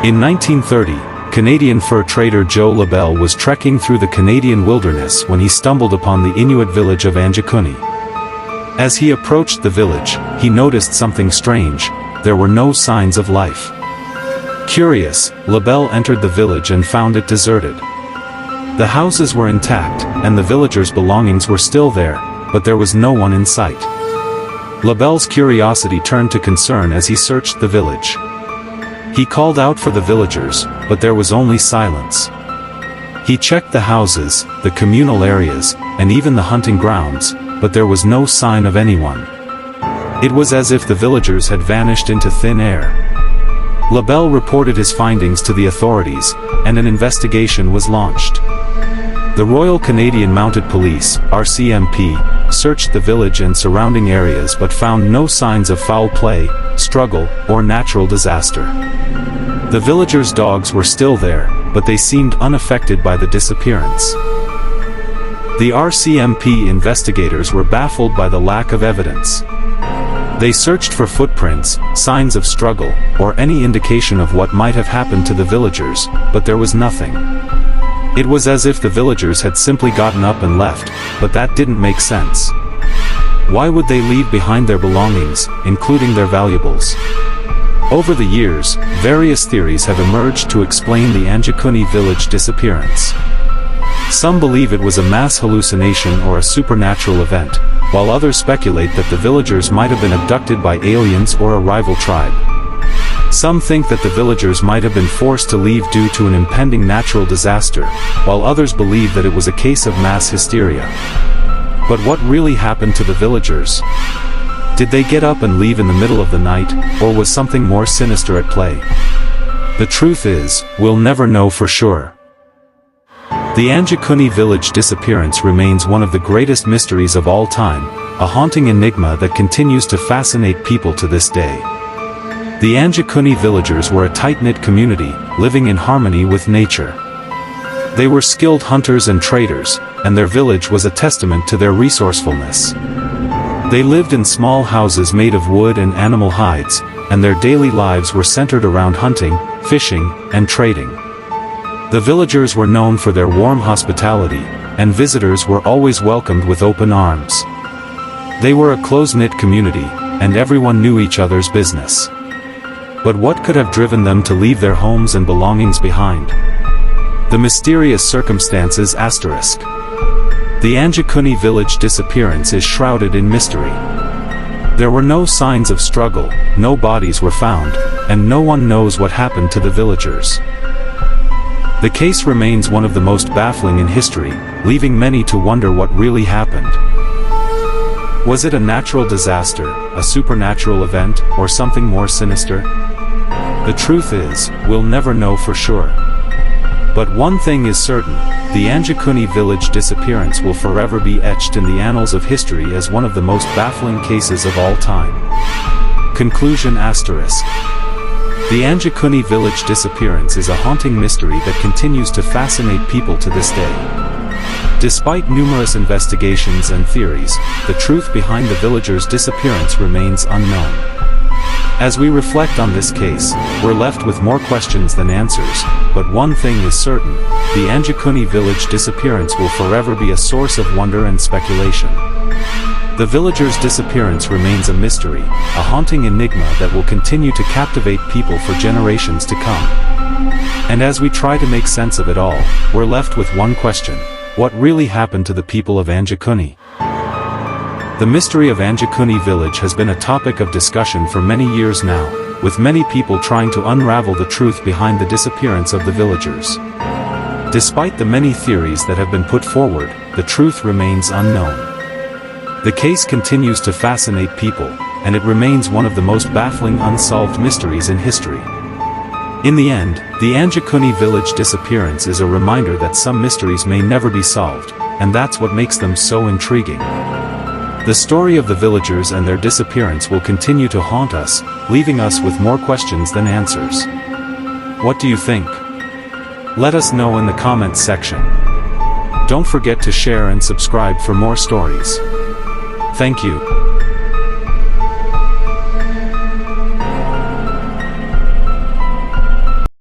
In 1930, Canadian fur trader Joe Labelle was trekking through the Canadian wilderness when he stumbled upon the Inuit village of Anjikuni. As he approached the village, he noticed something strange: there were no signs of life. Curious, Labelle entered the village and found it deserted. The houses were intact, and the villagers' belongings were still there, but there was no one in sight. Labelle's curiosity turned to concern as he searched the village. He called out for the villagers, but there was only silence. He checked the houses, the communal areas, and even the hunting grounds, but there was no sign of anyone. It was as if the villagers had vanished into thin air. Labelle reported his findings to the authorities, and an investigation was launched. The Royal Canadian Mounted Police, RCMP, searched the village and surrounding areas but found no signs of foul play, struggle, or natural disaster. The villagers' dogs were still there, but they seemed unaffected by the disappearance. The RCMP investigators were baffled by the lack of evidence. They searched for footprints, signs of struggle, or any indication of what might have happened to the villagers, but there was nothing. It was as if the villagers had simply gotten up and left, but that didn't make sense. Why would they leave behind their belongings, including their valuables? Over the years, various theories have emerged to explain the Anjikuni village disappearance. Some believe it was a mass hallucination or a supernatural event, while others speculate that the villagers might have been abducted by aliens or a rival tribe. Some think that the villagers might have been forced to leave due to an impending natural disaster, while others believe that it was a case of mass hysteria. But what really happened to the villagers? Did they get up and leave in the middle of the night, or was something more sinister at play? The truth is, we'll never know for sure. The Anjikuni village disappearance remains one of the greatest mysteries of all time, a haunting enigma that continues to fascinate people to this day. The Anjikuni villagers were a tight-knit community, living in harmony with nature. They were skilled hunters and traders, and their village was a testament to their resourcefulness. They lived in small houses made of wood and animal hides, and their daily lives were centered around hunting, fishing, and trading. The villagers were known for their warm hospitality, and visitors were always welcomed with open arms. They were a close-knit community, and everyone knew each other's business. But what could have driven them to leave their homes and belongings behind? The mysterious circumstances asterisk. The Anjikuni village disappearance is shrouded in mystery. There were no signs of struggle, no bodies were found, and no one knows what happened to the villagers. The case remains one of the most baffling in history, leaving many to wonder what really happened. Was it a natural disaster, a supernatural event, or something more sinister? The truth is, we'll never know for sure. But one thing is certain, the Anjikuni village disappearance will forever be etched in the annals of history as one of the most baffling cases of all time. Conclusion asterisk. The Anjikuni village disappearance is a haunting mystery that continues to fascinate people to this day. Despite numerous investigations and theories, the truth behind the villagers' disappearance remains unknown. As we reflect on this case, we're left with more questions than answers, but one thing is certain: the Anjikuni village disappearance will forever be a source of wonder and speculation. The villagers' disappearance remains a mystery, a haunting enigma that will continue to captivate people for generations to come. And as we try to make sense of it all, we're left with one question: what really happened to the people of Anjikuni? The mystery of Anjikuni village has been a topic of discussion for many years now, with many people trying to unravel the truth behind the disappearance of the villagers. Despite the many theories that have been put forward, the truth remains unknown. The case continues to fascinate people, and it remains one of the most baffling unsolved mysteries in history. In the end, the Anjikuni village disappearance is a reminder that some mysteries may never be solved, and that's what makes them so intriguing. The story of the villagers and their disappearance will continue to haunt us, leaving us with more questions than answers. What do you think? Let us know in the comments section. Don't forget to share and subscribe for more stories. Thank you.